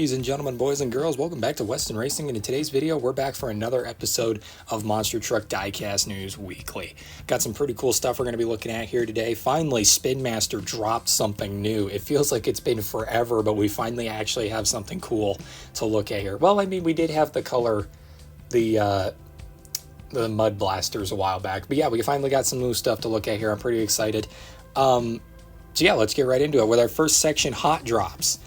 Ladies and gentlemen, boys and girls, welcome back to Weston Racing, and in today's video, we're back for another episode of Monster Truck Diecast News Weekly. Got some pretty cool stuff we're going to be looking at here today. Finally, Spin Master dropped something new. It feels like it's been forever, but we finally actually have something cool to look at here. Well, I mean, we did have the color, the Mud Blasters a while back, but yeah, we finally got some new stuff to look at here. I'm pretty excited. So yeah, let's get right into it with our first section, Hot Drops.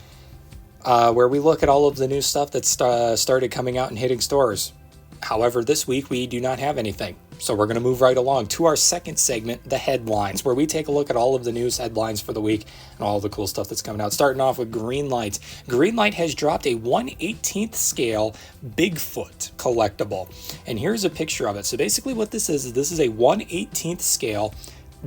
Where we look at all of the new stuff that's started coming out and hitting stores. However, this week we do not have anything, so we're going to move right along to our second segment, the headlines, where we take a look at all of the news headlines for the week and all the cool stuff that's coming out. Starting off with Greenlight. Greenlight has dropped a 1/18th scale Bigfoot collectible, and here's a picture of it. So basically what this is a 1/18th scale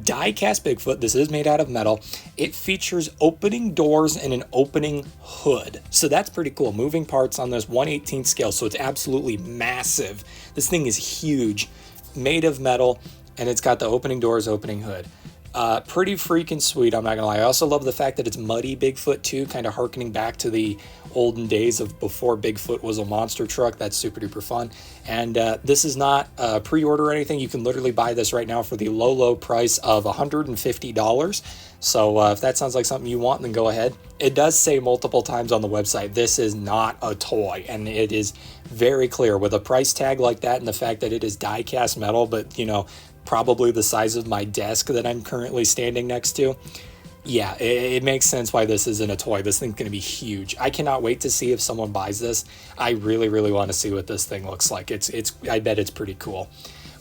die-cast Bigfoot. This is made out of metal. It features opening doors and an opening hood. So that's pretty cool. Moving parts on this 1/18th scale. So it's absolutely massive. This thing is huge. Made of metal, and it's got the opening doors, opening hood. Pretty freaking sweet, I'm not gonna lie. I also love the fact that it's muddy Bigfoot too, kind of harkening back to the olden days of before Bigfoot was a monster truck. That's super duper fun. And this is not pre-order or anything. You can literally buy this right now for the low price of $150. So if that sounds like something you want, then go ahead. It does say multiple times on the website, this is not a toy, and it is very clear with a price tag like that and the fact that it is die-cast metal, but you know, probably the size of my desk that I'm currently standing next to. Yeah, it makes sense why this isn't a toy. This thing's going to be huge. I cannot wait to see if someone buys this. I really want to see what this thing looks like. I bet it's pretty cool.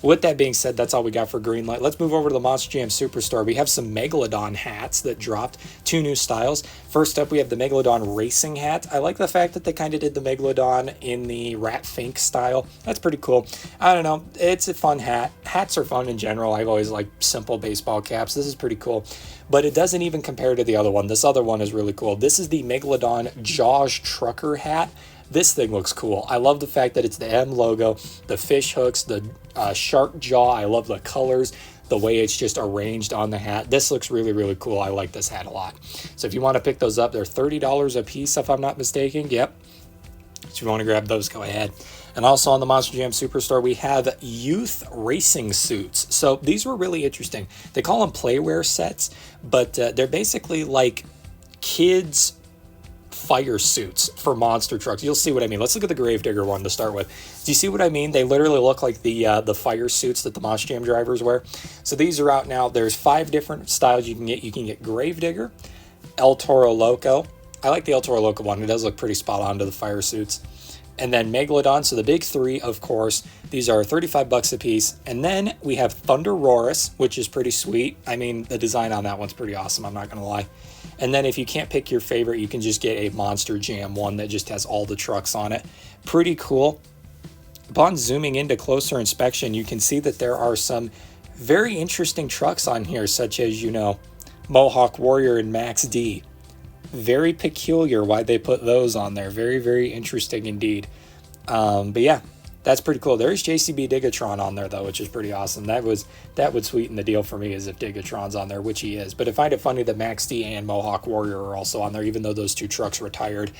With that being said, that's all we got for Greenlight. Let's move over to the Monster Jam Superstore. We have some Megalodon hats that dropped, 2 new styles. First up, we have the Megalodon Racing hat. I like the fact that they kind of did the Megalodon in the Rat Fink style. That's pretty cool. I don't know. It's a fun hat. Hats are fun in general. I've always liked simple baseball caps. This is pretty cool. But it doesn't even compare to the other one. This other one is really cool. This is the Megalodon Jaws Trucker hat. This thing looks cool. I love the fact that it's the M logo, the fish hooks, the shark jaw. I love the colors, the way it's just arranged on the hat. This looks really cool. I like this hat a lot. So if you want to pick those up, they're $30 a piece if I'm not mistaken. Yep. So if you want to grab those, go ahead. And also on the Monster Jam Superstore, we have youth racing suits. So these were really interesting. They call them playwear sets, but they're basically like kids' fire suits for monster trucks. You'll see what I mean. Let's look at the Gravedigger one to start with. Do you see what I mean? They literally look like the fire suits that the Monster Jam drivers wear. So these are out now. There's 5 different styles you can get. You can get Gravedigger, El Toro Loco. I like the El Toro Loco one. It does look pretty spot on to the fire suits. And then Megalodon. So the big 3, of course. These are $35 a piece. And then we have Thunder Rorus, which is pretty sweet. I mean, the design on that one's pretty awesome. I'm not going to lie. And then if you can't pick your favorite, you can just get a Monster Jam one that just has all the trucks on it. Pretty cool. Upon zooming into closer inspection, you can see that there are some very interesting trucks on here, such as, you know, Mohawk Warrior and Max D. Very peculiar why they put those on there. Very interesting indeed. But yeah, that's pretty cool. There's JCB Digatron on there though, which is pretty awesome. That would sweeten the deal for me, is if Digatron's on there, which he is. But I find it funny that Max D and Mohawk Warrior are also on there, even though those 2 trucks retired.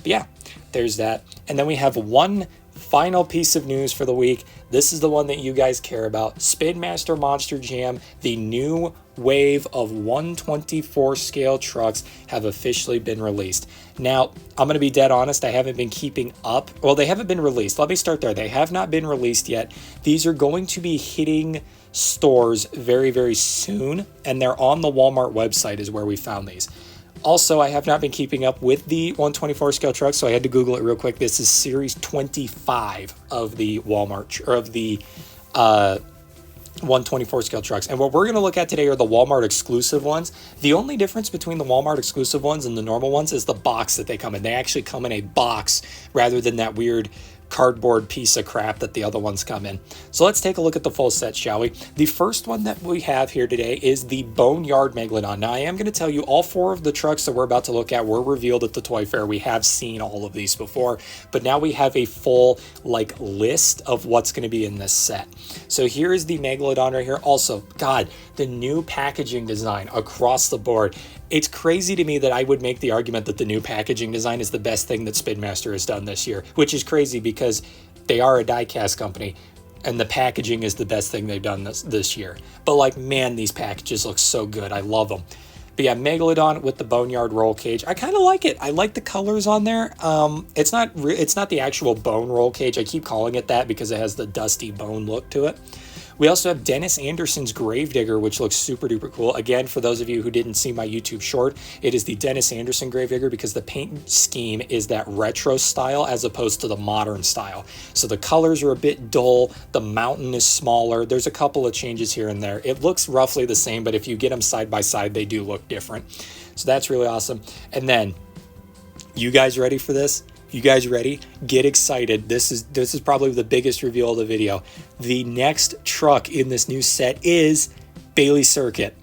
Yeah, there's that. And then we have one final piece of news for the week. This is the one that you guys care about. Spin Master Monster Jam, the new wave of 1/24 scale trucks have officially been released. Now, I'm going to be dead honest, I haven't been keeping up. Well, they haven't been released. Let me start there. They have not been released yet. These are going to be hitting stores very soon, and they're on the Walmart website is where we found these. Also, I have not been keeping up with the 1/24 scale trucks, so I had to Google it real quick. This is Series 25 of the Walmart, or of the 1/24 scale trucks. And what we're going to look at today are the Walmart exclusive ones. The only difference between the Walmart exclusive ones and the normal ones is the box that they come in. They actually come in a box rather than that weird cardboard piece of crap that the other ones come in. So let's take a look at the full set, shall we? The first one that we have here today is the Boneyard Megalodon. Now, I am going to tell you all 4 of the trucks that we're about to look at were revealed at the Toy Fair. We have seen all of these before, but now we have a full list of what's going to be in this set. So here is the Megalodon right here. Also, God, the new packaging design across the board. it's crazy to me that I would make the argument that the new packaging design is the best thing that Spin Master has done this year, which is crazy because they are a diecast company and the packaging is the best thing they've done this year. But like, man, these packages look so good. I love them. But yeah, Megalodon with the Boneyard roll cage. I kind of like it. I like the colors on there. It's not the actual bone roll cage. I keep calling it that because it has the dusty bone look to it. We also have Dennis Anderson's Gravedigger, which looks super duper cool. Again, for those of you who didn't see my YouTube short, it is the Dennis Anderson Gravedigger because the paint scheme is that retro style as opposed to the modern style. So the colors are a bit dull. The mountain is smaller. There's a couple of changes here and there. It looks roughly the same, but if you get them side by side, they do look different. So that's really awesome. And then, you guys ready for this? You guys ready? Get excited. This is probably the biggest reveal of the video. The next truck in this new set is Bailey Circuit.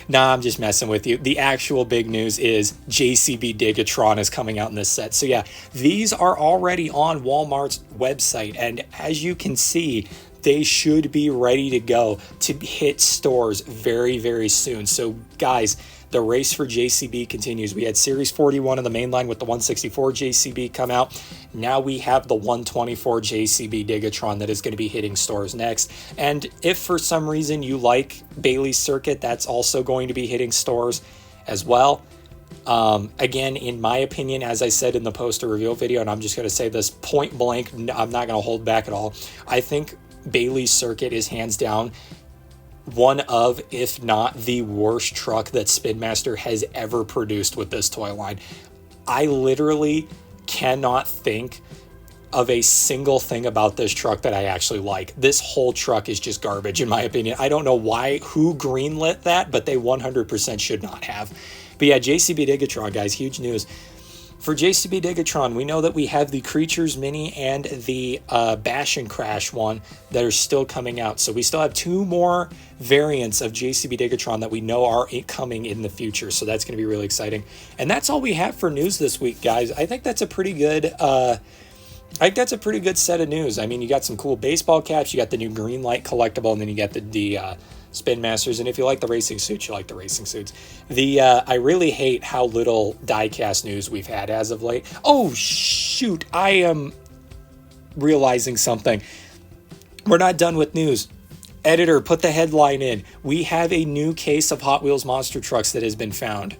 Nah, I'm just messing with you. The actual big news is JCB Digatron is coming out in this set. So yeah, these are already on Walmart's website, and as you can see, they should be ready to go to hit stores very, very soon. So guys, the race for JCB continues. We had Series 41 of the Mainline with the 164 JCB come out. Now we have the 124 JCB Digatron that is going to be hitting stores next. And if for some reason you like Bailey's Circuit, that's also going to be hitting stores as well. Again, in my opinion, as I said in the poster reveal video, and I'm just going to say this point blank, I'm not going to hold back at all. I think Bailey's Circuit is hands down one of, if not the worst truck that Spin Master has ever produced with this toy line. I literally cannot think of a single thing about this truck that I actually like. This whole truck is just garbage, in my opinion. I don't know who greenlit that, but they 100% should not have. But yeah, JCB Digatron, guys, huge news. For JCB Digatron, we know that we have the Creatures Mini and the Bash and Crash one that are still coming out. So we still have two more variants of JCB Digatron that we know are coming in the future. So that's going to be really exciting. And that's all we have for news this week, guys. I think that's a pretty good set of news. I mean, you got some cool baseball caps, you got the new Greenlight collectible, and then you got the Spin Masters. And if you like the racing suits, you like the racing suits. I really hate how little diecast news we've had as of late. Oh shoot, I am realizing something. We're not done with news. Editor, put the headline in. We have a new case of Hot Wheels monster trucks that has been found.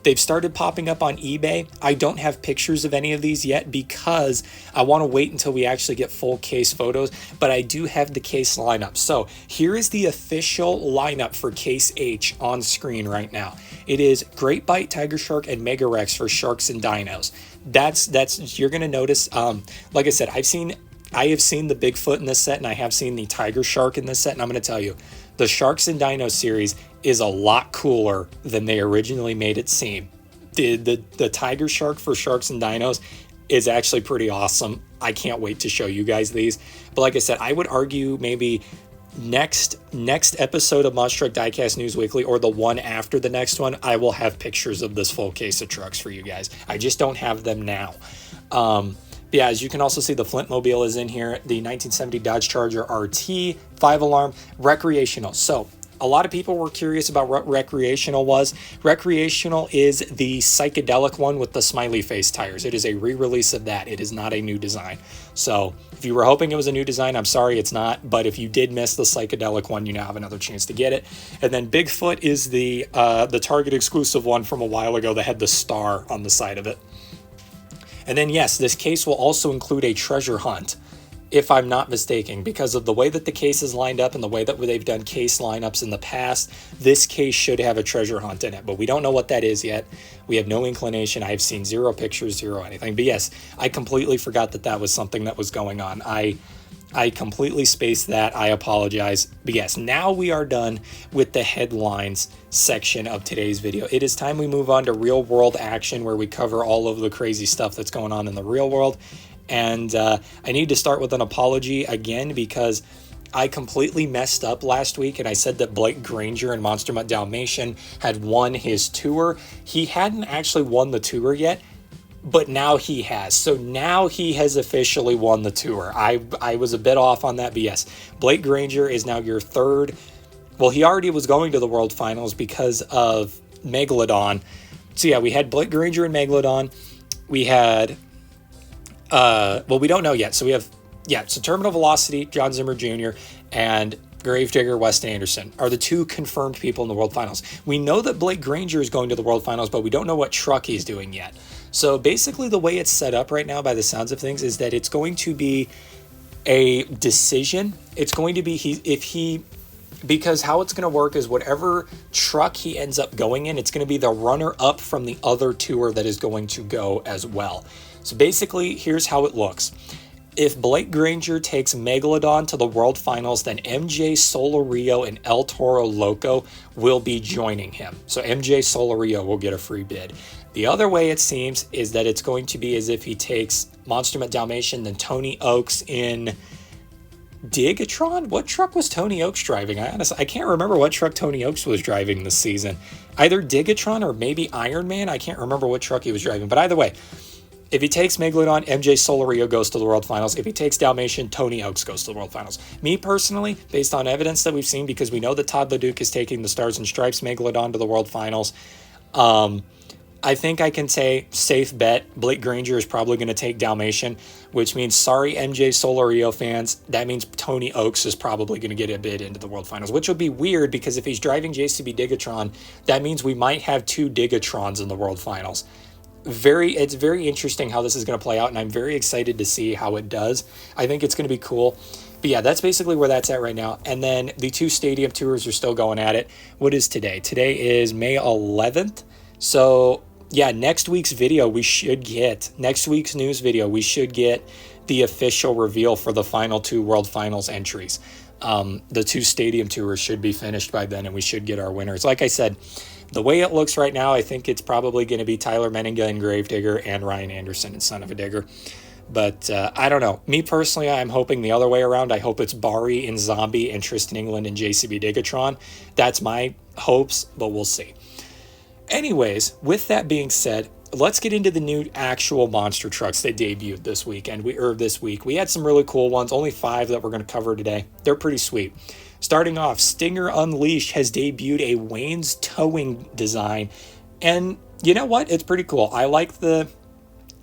They've started popping up on eBay. I don't have pictures of any of these yet because I want to wait until we actually get full case photos, but I do have the case lineup. So here is the official lineup for Case H on screen right now. It is Great Bite, Tiger Shark, and Mega Rex for Sharks and Dinos. That's you're going to notice, like I said, I have seen the Bigfoot in this set, and I have seen the Tiger Shark in this set, and I'm going to tell you, the Sharks and Dinos series is a lot cooler than they originally made it seem. The Tiger Shark for Sharks and Dinos is actually pretty awesome. I can't wait to show you guys these. But like I said, I would argue maybe next episode of Monster Truck Diecast News Weekly, or the one after the next one, I will have pictures of this full case of trucks for you guys. I just don't have them now. Yeah, as you can also see, the Flintmobile is in here, the 1970 Dodge Charger RT, 5-alarm, recreational. So a lot of people were curious about what recreational was. Recreational is the psychedelic one with the smiley face tires. It is a re-release of that. It is not a new design. So if you were hoping it was a new design, I'm sorry, it's not. But if you did miss the psychedelic one, you now have another chance to get it. And then Bigfoot is the Target exclusive one from a while ago that had the star on the side of it. And then, yes, this case will also include a treasure hunt, if I'm not mistaken, because of the way that the case is lined up and the way that they've done case lineups in the past. This case should have a treasure hunt in it, but we don't know what that is yet. We have no inclination. I have seen zero pictures, zero anything. But yes, I completely forgot that was something that was going on. I completely spaced that. I apologize. But yes, now we are done with the headlines section of today's video. It is time we move on to real world action, where we cover all of the crazy stuff that's going on in the real world. And I need to start with an apology again, because I completely messed up last week and I said that Blake Granger in Monster Mutt Dalmatian had won his tour. He hadn't actually won the tour yet, but now he has. So now he has officially won the tour. I was a bit off on that, but yes, Blake Granger is now your third well, he already was going to the World Finals because of Megalodon. So yeah, we had Blake Granger and Megalodon. We had, well, we don't know yet. So we have, so Terminal Velocity, John Zimmer Jr., and Gravedigger, Weston Anderson are the 2 confirmed people in the World Finals. We know that Blake Granger is going to the World Finals, but we don't know what truck he's doing yet. So basically the way it's set up right now by the sounds of things is that it's going to be a decision. It's going to be because how it's going to work is whatever truck he ends up going in, it's going to be the runner up from the other tour that is going to go as well. So basically, here's how it looks. If Blake Granger takes Megalodon to the World Finals, then MJ Solario and El Toro Loco will be joining him. So MJ Solario will get a free bid. The other way it seems is that it's going to be as if he takes Monster Met Dalmatian, then Tony Oaks in Digatron? What truck was Tony Oaks driving? I can't remember what truck Tony Oaks was driving this season. Either Digatron or maybe Iron Man. I can't remember what truck he was driving. But either way, if he takes Megalodon, MJ Solario goes to the World Finals. If he takes Dalmatian, Tony Oaks goes to the World Finals. Me personally, based on evidence that we've seen, because we know that Todd LeDuc is taking the Stars and Stripes Megalodon to the World Finals, I think I can say safe bet Blake Granger is probably going to take Dalmatian, which means sorry MJ Solario fans, that means Tony Oaks is probably going to get a bid into the World Finals, which would be weird because if he's driving JCB Digatron, that means we might have 2 Digatrons in the World Finals. It's very interesting how this is going to play out, and I'm very excited to see how it does. I think it's going to be cool. But yeah, that's basically where that's at right now. And then the 2 stadium tours are still going at it. What is today? Today is May 11th. So yeah, next week's news video, we should get the official reveal for the final 2 World Finals entries. The 2 stadium tours should be finished by then, and we should get our winners. Like I said, the way it looks right now, I think it's probably going to be Tyler Menninga and Gravedigger and Ryan Anderson and Son of a Digger. But I don't know. Me personally, I'm hoping the other way around. I hope it's Bari and Zombie and Tristan England and JCB Digatron. That's my hopes, but we'll see. Anyways, with that being said, let's get into the new actual monster trucks that debuted this weekend. This week. We had some really cool ones, only 5 that we're going to cover today. They're pretty sweet. Starting off, Stinger Unleashed has debuted a Wayne's towing design, and you know what? It's pretty cool. I like the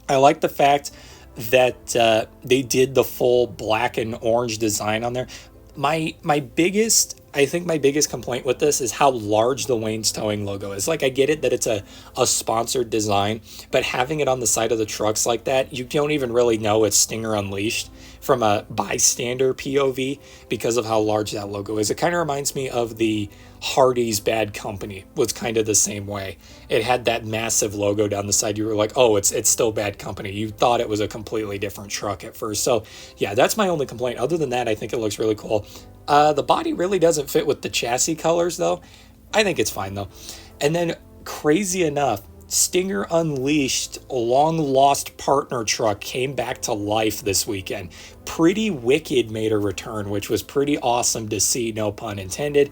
fact that they did the full black and orange design on there. My biggest complaint with this is how large the Wayne's Towing logo is. Like, I get it that it's a sponsored design, but having it on the side of the trucks like that, you don't even really know it's Stinger Unleashed from a bystander POV because of how large that logo is. It kind of reminds me of the Hardee's Bad Company, was kind of the same way. It had that massive logo down the side. You were like, oh, it's still Bad Company. You thought it was a completely different truck at first. So yeah, that's my only complaint. Other than that, I think it looks really cool. The body really doesn't fit with the chassis colors though. I think it's fine though. And then crazy enough, Stinger Unleashed long lost partner truck came back to life this weekend. Pretty Wicked made a return, which was pretty awesome to see, no pun intended.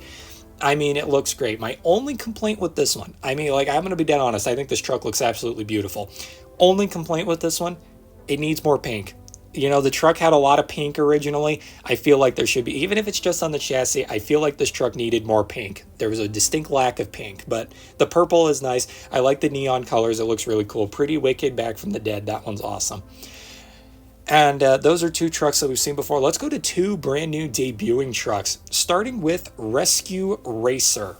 I mean, it looks great. My only complaint with this one, I'm going to be dead honest, I think this truck looks absolutely beautiful. Only complaint with this one, it needs more pink. You know, the truck had a lot of pink originally. I feel like there should be, even if it's just on the chassis, I feel like this truck needed more pink. There was a distinct lack of pink, but the purple is nice. I like the neon colors. It looks really cool. Pretty Wicked back from the dead. That one's awesome. And those are 2 trucks that we've seen before. Let's go to 2 brand new debuting trucks, starting with Rescue Racer.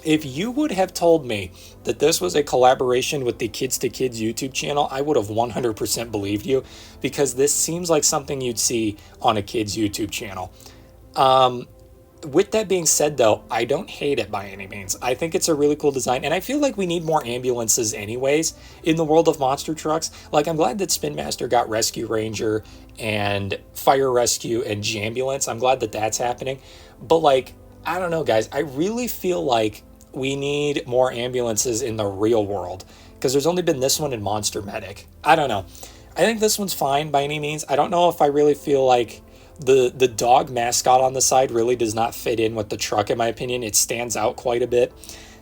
If you would have told me that this was a collaboration with the Kids to Kids YouTube channel, I would have 100% believed you, because this seems like something you'd see on a kid's YouTube channel. With that being said, though, I don't hate it by any means. I think it's a really cool design, and I feel like we need more ambulances anyways in the world of monster trucks. Like, I'm glad that Spin Master got Rescue Ranger and Fire Rescue and Jambulance. I'm glad that that's happening. But, like, I don't know, guys. I really feel like we need more ambulances in the real world, because there's only been this one in Monster Medic. I don't know. I think this one's fine by any means. I don't know if I really feel like the dog mascot on the side really does not fit in with the truck, in my opinion. It stands out quite a bit,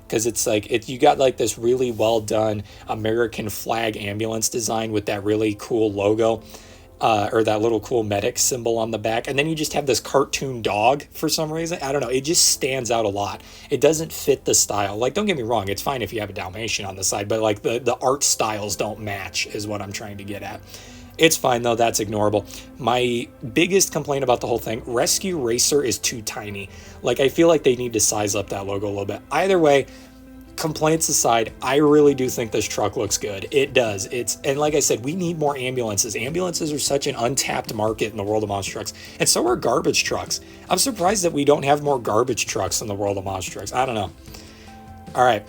because it's like, you got like this really well done American flag ambulance design with that really cool logo. or that little cool medic symbol on the back. And then you just have this cartoon dog for some reason. I don't know. It just stands out a lot. It doesn't fit the style. Like, don't get me wrong. It's fine if you have a Dalmatian on the side, but like the art styles don't match is what I'm trying to get at. It's fine though. That's ignorable. My biggest complaint about the whole thing, Rescue Racer is too tiny. Like, I feel like they need to size up that logo a little bit. Either way, complaints aside, I really do think this truck looks good. It does. And like I said, we need more ambulances. Ambulances are such an untapped market in the world of monster trucks, and so are garbage trucks. I'm surprised that we don't have more garbage trucks in the world of monster trucks. I don't know. All right,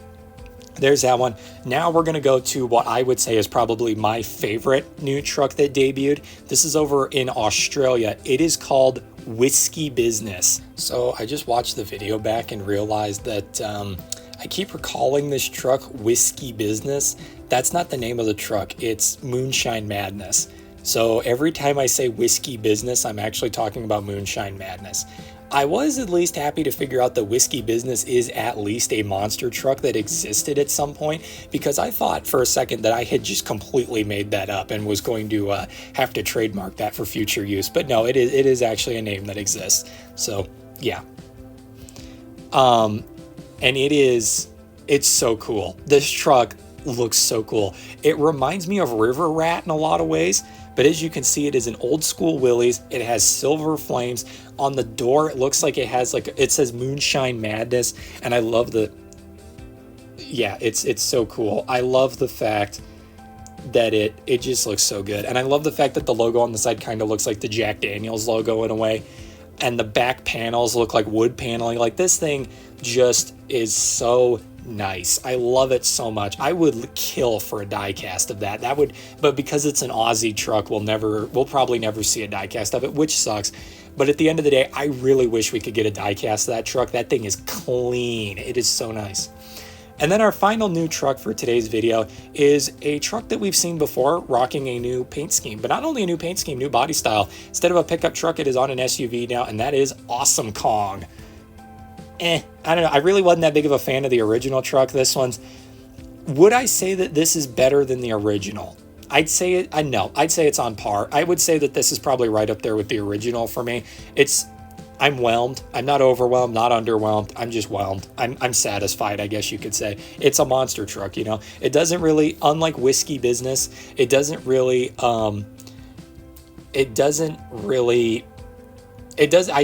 there's that one. Now we're going to go to what I would say is probably my favorite new truck that debuted. This is over in Australia. It is called Whiskey Business. So I just watched the video back and realized that I keep recalling this truck Whiskey Business. That's not the name of the truck. It's Moonshine Madness. So every time I say Whiskey Business, I'm actually talking about Moonshine Madness. I was at least happy to figure out that Whiskey Business is at least a monster truck that existed at some point, because I thought for a second that I had just completely made that up and was going to have to trademark that for future use. But no, it is actually a name that exists. So yeah. And it's so cool. This truck looks so cool. It reminds me of River Rat in a lot of ways, but as you can see, it is an old school Willys. It has silver flames on the door. It looks like it has it says Moonshine Madness, and I love it's so cool. I love the fact that it just looks so good. And I love the fact that the logo on the side kind of looks like the Jack Daniels logo in a way. And the back panels look like wood paneling. Like, this thing just is so nice. I love it so much. I would kill for a diecast of that. But because it's an Aussie truck, we'll probably never see a diecast of it, which sucks. But at the end of the day, I really wish we could get a diecast of that truck. That thing is clean. It is so nice. And then our final new truck for today's video is a truck that we've seen before, rocking a new paint scheme. But not only a new paint scheme, new body style. Instead of a pickup truck, it is on an SUV now, and that is Awesome Kong. I don't know. I really wasn't that big of a fan of the original truck. Would I say that this is better than the original? I'd say it's on par. I would say that this is probably right up there with the original for me. I'm whelmed. I'm not overwhelmed, not underwhelmed. I'm just whelmed. I'm satisfied, I guess you could say. It's a monster truck, you know. It doesn't really, unlike Whiskey Business, I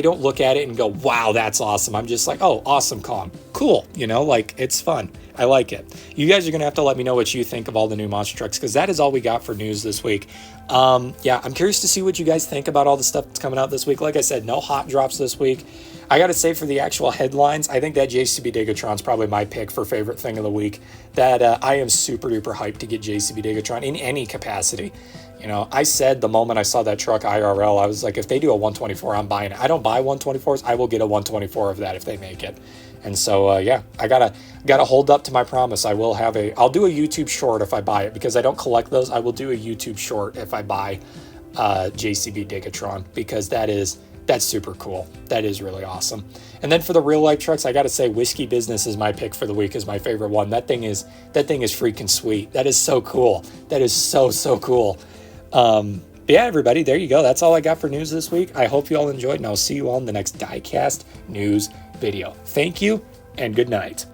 don't look at it and go, wow, that's awesome. I'm just like, oh, Awesome Kong. Cool. You know, like, it's fun. I like it. You guys are going to have to let me know what you think of all the new monster trucks, because that is all we got for news this week. Yeah, I'm curious to see what you guys think about all the stuff that's coming out this week. Like I said, no hot drops this week. I got to say, for the actual headlines, I think that JCB Digatron's probably my pick for favorite thing of the week. That I am super duper hyped to get JCB Digatron in any capacity. You know, I said the moment I saw that truck IRL, I was like, if they do a 124, I'm buying it. I don't buy 124s. I will get a 124 of that if they make it. And so, yeah, I gotta hold up to my promise. I'll do a YouTube short if I buy it, because I don't collect those. I will do a YouTube short if I buy JCB Digatron, because that's super cool. That is really awesome. And then for the real life trucks, I got to say Whiskey Business is my pick for the week, is my favorite one. That thing is freaking sweet. That is so cool. That is so cool. But yeah, everybody, there you go. That's all I got for news this week. I hope you all enjoyed, and I'll see you all in the next Diecast news video. Thank you, and good night.